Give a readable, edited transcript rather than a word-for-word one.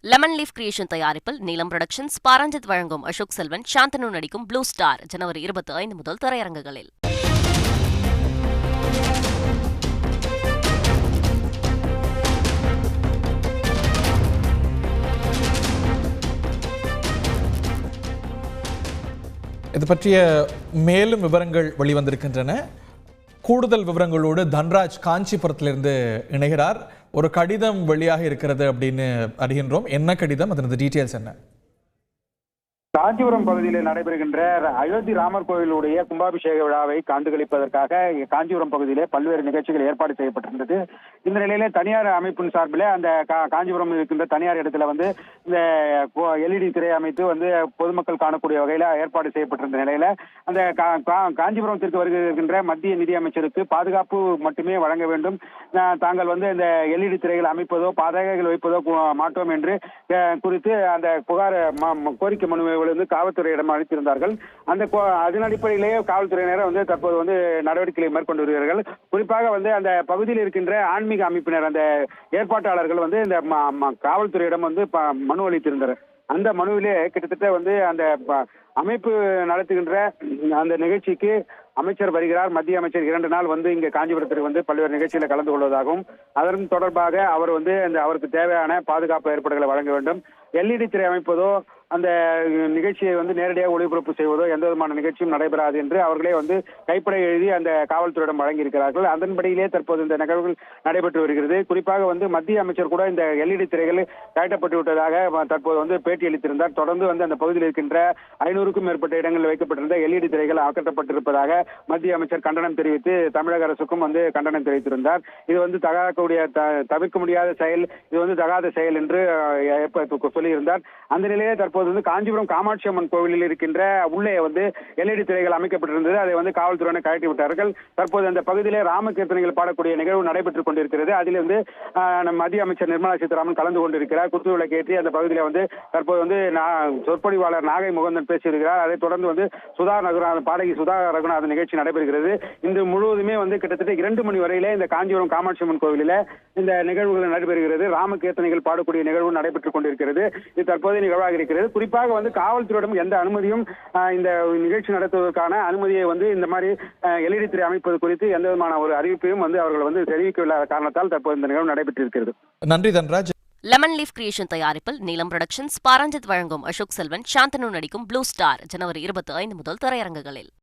Lemon leaf creation தயாரிப்பில் நீலம் productions, Pa Ranjith வழங்கும் அசோக் செல்வன், சாந்தனு நடிக்கும் ப்ளூ ஸ்டார் ஜனவரி 25 முதல் திரையரங்குகளில். இது பற்றிய மேலும் விவரங்கள் வெளிவந்திருக்கின்றன. கூடுதல் விவரங்களோடு தன்ராஜ் காஞ்சிபுரத்திலிருந்து இணைகிறார். ஒரு கடிதம் வெளியாக இருக்கிறது அப்படின்னு அறிகின்றோம். என்ன கடிதம், அதனது டீட்டெயில்ஸ் என்ன? காஞ்சிபுரம் பகுதியில் நடைபெறுகின்ற அயோத்தி ராமர் கோயிலுடைய கும்பாபிஷேக விழாவை கண்டுகளிப்பதற்காக காஞ்சிபுரம் பகுதியிலே பல்வேறு நிகழ்ச்சிகள் ஏற்பாடு செய்யப்பட்டிருந்தது. இந்த நிலையிலே தனியார் அமைப்பின் சார்பில் அந்த காஞ்சிபுரம் இருக்கின்ற தனியார் இடத்துல இந்த எல்இடி திரை அமைத்து பொதுமக்கள் காணக்கூடிய வகையில ஏற்பாடு செய்யப்பட்டிருந்த நிலையில அந்த காஞ்சிபுரத்திற்கு வருகின்ற மத்திய நிதி அமைச்சருக்கு பாதுகாப்பு மட்டுமே வழங்க வேண்டும், தாங்கள் இந்த எல்இடி திரைகள் அமைப்பதோ பதாகைகள் வைப்பதோ மாட்டோம் என்று குறித்து அந்த புகார் கோரிக்கை மனுவை காவல்துறையிடம் அளித்திருந்தார்கள். அதன் அடிப்படையிலேயே காவல்துறையினர் தற்போது நடவடிக்கைகளை மேற்கொண்டு வருகிறார்கள். குறிப்பாக அந்த பகுதியில் இருக்கின்ற ஆன்மீக அமைப்பினர், அந்த ஏற்பாட்டாளர்கள் இந்த காவல்துறையிடம் மனு அளித்திருந்தனர். அந்த மனுவிலே கிட்டத்தட்ட அந்த அமைப்பு நடத்துகின்ற அந்த நிகழ்ச்சிக்கு அமைச்சர் வருகிறார். மத்திய அமைச்சர் 2 நாள் இங்க காஞ்சிபுரத்திற்கு பல்வேறு நிகழ்ச்சிகளை கலந்து கொள்வதாகவும் அதன் தொடர்பாக அவர் அவருக்கு தேவையான பாதுகாப்பு ஏற்பாடுகளை வழங்க வேண்டும், எல்இடி திரை அமைப்பதோ அந்த நிகழ்ச்சியை நேரடியாக ஒளிபரப்பு செய்வதோ எந்த விதமான நிகழ்ச்சியும் நடைபெறாது என்று அவர்களே கைப்படை எழுதி அந்த காவல்துறையிடம் வழங்கியிருக்கிறார்கள். அதன்படியிலே தற்போது இந்த நிகழ்வுகள் நடைபெற்று வருகிறது. குறிப்பாக மத்திய அமைச்சர் கூட இந்த எல்இடி திரைகள் கழட்டப்பட்டு விட்டதாக தற்போது பேட்டி அளித்திருந்தார். தொடர்ந்து அந்த பகுதியில் இருக்கின்ற 500க்கும் மேற்பட்ட இடங்களில் வைக்கப்பட்டிருந்த எல்இடி திரைகள் அகற்றப்பட்டிருப்பதாக மத்திய அமைச்சர் கண்டனம் தெரிவித்து தமிழக அரசுக்கும் கண்டனம் தெரிவித்திருந்தார். இது தவிர்க்க முடியாத செயல், இது தகாத செயல் என்று சொல்லியிருந்தார். அந்த நிலையே தற்போது காஞ்சிபுரம் காமாட்சி அம்மன் கோவிலில் இருக்கின்ற உள்ளே எல்இடி திரைகள் அமைக்கப்பட்டிருந்தது. அதை காவல்துறையினர் கழட்டி விட்டார்கள். தற்போது அந்த பகுதியிலே ராமகீர்த்தனைகள் பாடக்கூடிய நிகழ்வு நடைபெற்றுக் கொண்டிருக்கிறது. அதில் மத்திய அமைச்சர் நிர்மலா சீதாராமன் கலந்து கொண்டிருக்கிறார். குத்து விளக்கேற்றி அந்த பகுதியில தற்போது சொற்பொழிவாளர் நாகை முகந்தன் பேசியிருக்கிறார். அதைத் தொடர்ந்து பாடகி சுதா ரகுநாதன் நிகழ்ச்சி நடைபெறுகிறது. இன்று முழுவதுமே கிட்டத்தட்ட 2 மணி வரையிலே இந்த காஞ்சிபுரம் காமாட்சி அம்மன் கோவிலில் இந்த நிகழ்வுகள் நடைபெறுகிறது. ராமகீர்த்தனைகள் பாடக்கூடிய நிகழ்வு நடைபெற்றுக் கொண்டிருக்கிறது. இது தற்போதைய நிகழ்வாக இருக்கிறது. குறிப்பாக காவல்துறையிடம் எந்த அனுமதியும் இந்த நிகழ்ச்சி நடத்துவதற்கான அனுமதியை இந்த மாதிரி எல்இடி திரை அமைப்பது குறித்து எந்த விதமான ஒரு அறிவிப்பையும் அவர்கள் தெரிவிக்கவில்லாத காரணத்தால் தற்போது இந்த நிகழ்வு நடைபெற்றிருக்கிறது. நன்றி தன்ராஜ். லெமன் லீஃப் கிரியேஷன் தயாரிப்பில் நீலம் புரொடக்ஷன்ஸ், பாரஞ்சித் வழங்கும் அசோக் செல்வன், சாந்தனு நடிக்கும் ப்ளூ ஸ்டார் ஜனவரி 25 முதல் திரையரங்குகளில்.